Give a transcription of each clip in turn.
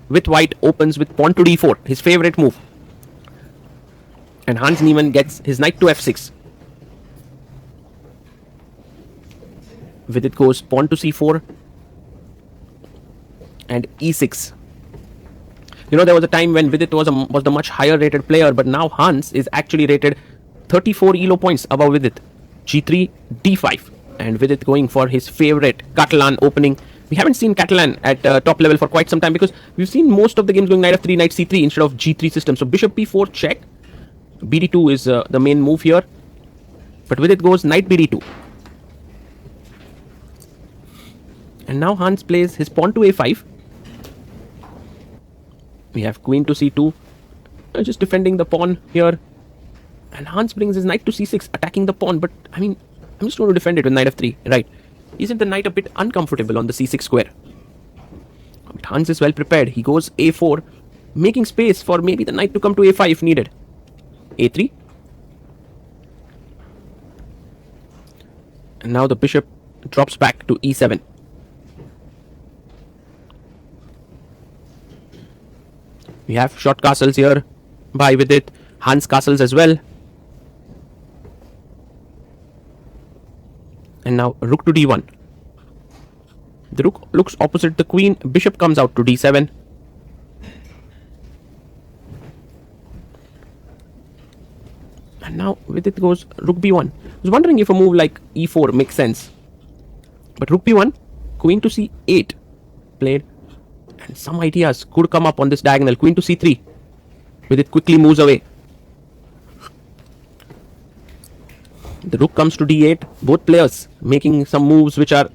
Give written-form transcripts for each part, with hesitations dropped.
with white opens with pawn to d4, his favorite move. And Hans Niemann gets his knight to f6. Vidit goes pawn to c4 and e6. You know, there was a time when Vidit was the much higher rated player, but now Hans is actually rated 34 elo points above Vidit. g3, d5, and Vidit going for his favorite Catalan opening. We haven't seen Catalan at top level for quite some time because we've seen most of the games going knight f3, knight c3 instead of g3 system. So bishop b4 check. bd2 is the main move here, but Vidit goes knight bd2. And now Hans plays his pawn to a5. We have queen to c2, just defending the pawn here. And Hans brings his knight to c6, attacking the pawn. But, I mean, I'm just going to defend it with knight f3, right? Isn't the knight a bit uncomfortable on the c6 square? But Hans is well prepared. He goes a4, making space for maybe the knight to come to a5 if needed. a3. And now the bishop drops back to e7. We have short castles here by Vidit. Hans castles as well. And now rook to d1. The rook looks opposite the queen. Bishop comes out to d7. And now Vidit goes rook b1. I was wondering if a move like e4 makes sense. But rook b1, queen to c8 played. And some ideas could come up on this diagonal. Queen to c3. Vidit quickly moves away. The rook comes to d8. Both players making some moves which are,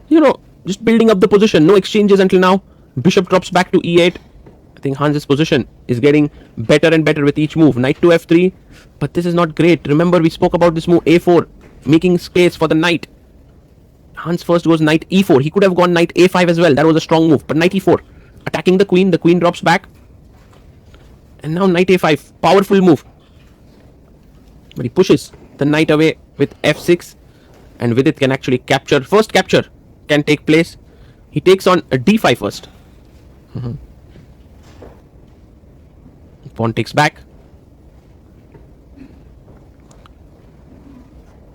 you know, just building up the position. No exchanges until now. Bishop drops back to e8. I think Hans's position is getting better and better with each move. Knight to f3. But this is not great. Remember, we spoke about this move a4. Making space for the knight. Hans first goes knight e4. He could have gone knight a5 as well. That was a strong move. But knight e4. Attacking the queen. The queen drops back. And now knight a5. Powerful move. But he pushes the knight away with f6. And Vidit can actually capture. First capture can take place. He takes on a d5 first. Pawn takes back.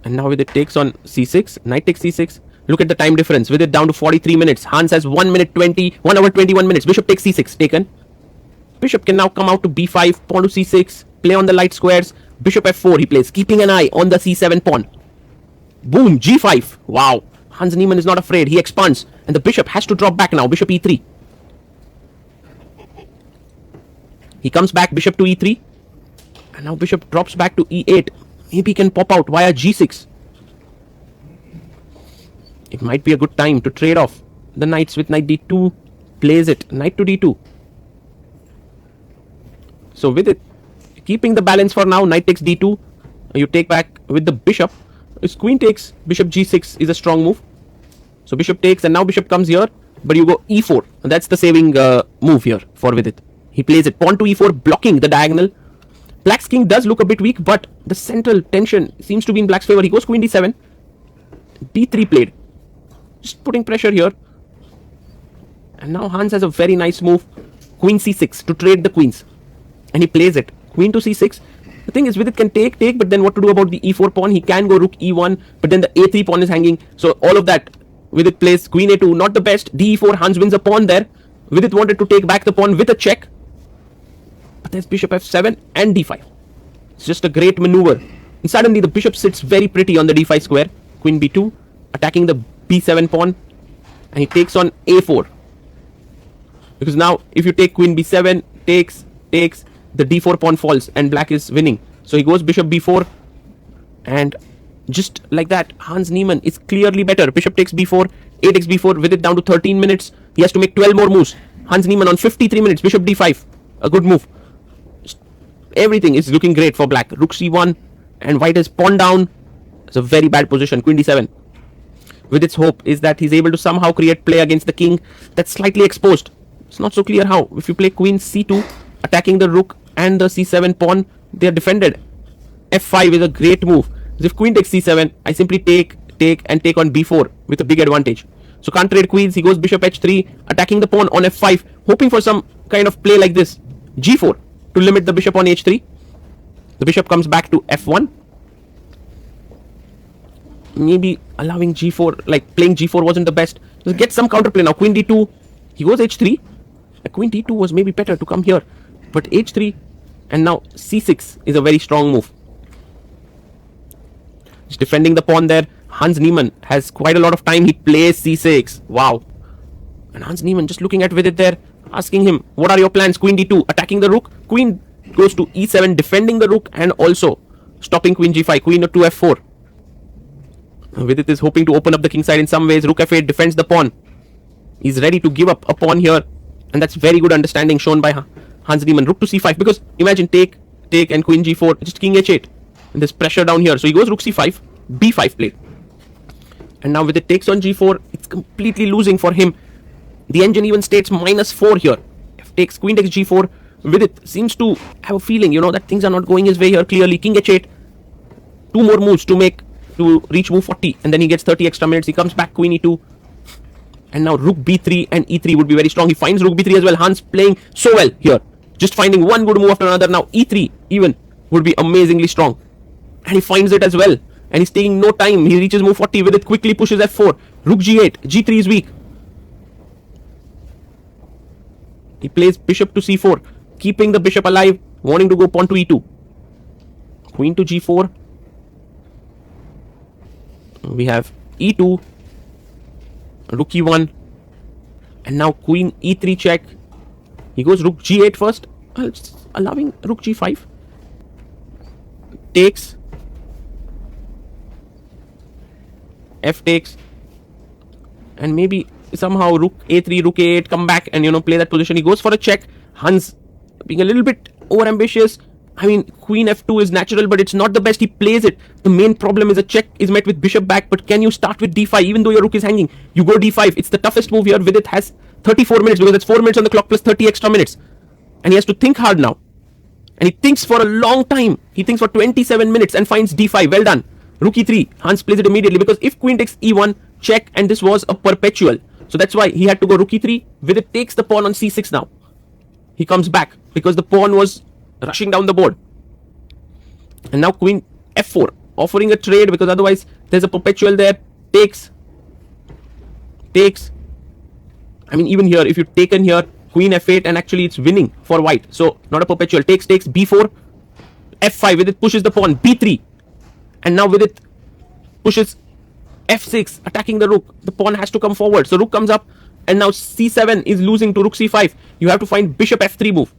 And now Vidit takes on c6. Knight takes c6. Look at the time difference. Vidit down to 43 minutes. Hans has 1 hour 21 minutes. Bishop takes c6. Taken. Bishop can now come out to b5. Pawn to c6. Play on the light squares. Bishop f4 he plays. Keeping an eye on the c7 pawn. Boom. g5. Wow. Hans Niemann is not afraid. He expands. And the bishop has to drop back now. Bishop e3. He comes back. Bishop to e3. And now bishop drops back to e8. Maybe he can pop out via g6. It might be a good time to trade off the knights with knight d2. Plays it. Knight to d2. So with it, keeping the balance for now. Knight takes d2. You take back with the bishop. His queen takes. Bishop g6 is a strong move. So bishop takes and now bishop comes here. But you go e4. And that's the saving move here for Vidit. He plays it. Pawn to e4 blocking the diagonal. Black's king does look a bit weak, but the central tension seems to be in Black's favor. He goes queen d7. d3 played. Just putting pressure here. And now Hans has a very nice move. Queen c6 to trade the queens. And he plays it. Queen to c6. The thing is, Vidit can take, but then what to do about the e4 pawn? He can go rook e1, but then the a3 pawn is hanging. So all of that, Vidit plays queen a2. Not the best. d4, Hans wins a pawn there. Vidit wanted to take back the pawn with a check. But there's bishop f7 and d5. It's just a great maneuver. And suddenly the bishop sits very pretty on the d5 square. Queen b2, attacking the b7 pawn. And he takes on a4. Because now, if you take queen b7, takes, the d4 pawn falls and black is winning. So he goes bishop b4. And just like that, Hans Niemann is clearly better. Bishop takes b4, a takes b4, with it down to 13 minutes. He has to make 12 more moves. Hans Niemann on 53 minutes, bishop d5. A good move. Everything is looking great for black. Rook c1 and white is pawn down. It's a very bad position. Queen d7. With its hope is that he's able to somehow create play against the king that's slightly exposed. It's not so clear how. If you play queen c2, attacking the rook and the c7 pawn, they are defended. f5 is a great move. If queen takes c7, I simply take on b4 with a big advantage. So can't trade queens. He goes bishop h3, attacking the pawn on f5, hoping for some kind of play like this. G4 to limit the bishop on H3. The bishop comes back to F1. Maybe allowing G4, like playing G4 wasn't the best. Just get some counterplay now. Queen D2. He goes H3. Queen D2 was maybe better to come here. But H3 and now C6 is a very strong move. Just defending the pawn there. Hans Niemann has quite a lot of time. He plays C6. Wow. And Hans Niemann just looking at Vidit there, asking him, what are your plans? Queen D2, attacking the rook. Queen goes to E7, defending the rook and also stopping Queen G5. Queen to F4. Vidit is hoping to open up the king side in some ways. Rook F8 defends the pawn. He's ready to give up a pawn here. And that's very good understanding shown by Hans Niemann. Rook to C5, because imagine take and Queen G4, just King H8. And there's pressure down here. So he goes Rook C5, B5 played. And now Vidit takes on G4. It's completely losing for him. The engine even states -4 here. F takes, Queen takes G4. Vidit seems to have a feeling, that things are not going his way here clearly. King H8. 2 more moves to reach move 40. And then he gets 30 extra minutes. He comes back, Queen E2. And now Rook B3 and E3 would be very strong. He finds Rook B3 as well. Hans playing so well here. Just finding one good move after another. Now E3 even would be amazingly strong. And he finds it as well. And he's taking no time. He reaches move 40. Vidit quickly pushes F4. Rook G8. G3 is weak. He plays bishop to C4. Keeping the bishop alive. Wanting to go pawn to E2. Queen to G4. We have E2. Rook E1. And now Queen E3 check. He goes Rook G8 first. Allowing Rook G5. Takes. F takes. And maybe somehow Rook A3, Rook A8 come back and play that position. He goes for a check. Hans being a little bit over ambitious. I mean, Queen F2 is natural, but it's not the best. He plays it. The main problem is a check is met with bishop back. But can you start with D5 even though your rook is hanging? You go D5. It's the toughest move here. Vidit has 34 minutes because that's 4 minutes on the clock plus 30 extra minutes. And he has to think hard now. And he thinks for a long time. He thinks for 27 minutes and finds D5. Well done. Rook E3. Hans plays it immediately because if Queen takes E1, check, and this was a perpetual. So that's why he had to go Rook E3. Vidit takes the pawn on C6 now. He comes back because the pawn was rushing down the board. And now Queen F4. Offering a trade because otherwise there's a perpetual there. Takes. I mean, even here, if you've taken here, Queen F8 and actually it's winning for white. So not a perpetual. Takes, B4. F5. Vidit pushes the pawn. B3. And now Vidit pushes F6, attacking the rook. The pawn has to come forward. So rook comes up. And now C7 is losing to Rook C5. You have to find Bishop F3 move.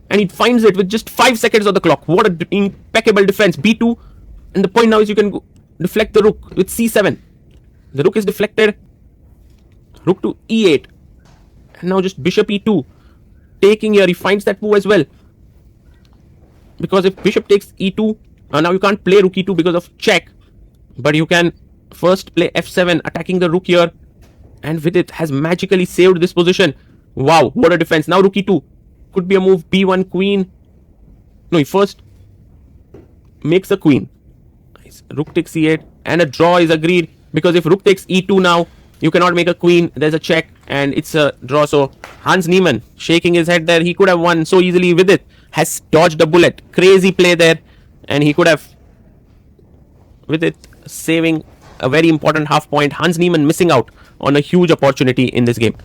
And he finds it with just 5 seconds on the clock. What an impeccable defense. B2. And the point now is you can deflect the rook with C7. The rook is deflected. Rook to E8. And now just Bishop E2. Taking here. He finds that move as well. Because if Bishop takes E2, now you can't play Rook E2 because of check. But you can first play F7, attacking the rook here. And Vidit has magically saved this position. Wow, what a defense. Now Rook E2. Could be a move. B1, Queen. No, he first makes a Queen. Nice. Rook takes E8. And a draw is agreed. Because if Rook takes E2 now, you cannot make a Queen. There's a check. And it's a draw. So Hans Niemann shaking his head there. He could have won so easily. Vidit has dodged a bullet. Crazy play there. And he could have, Vidit saving a very important half point. Hans Niemann missing out on a huge opportunity in this game.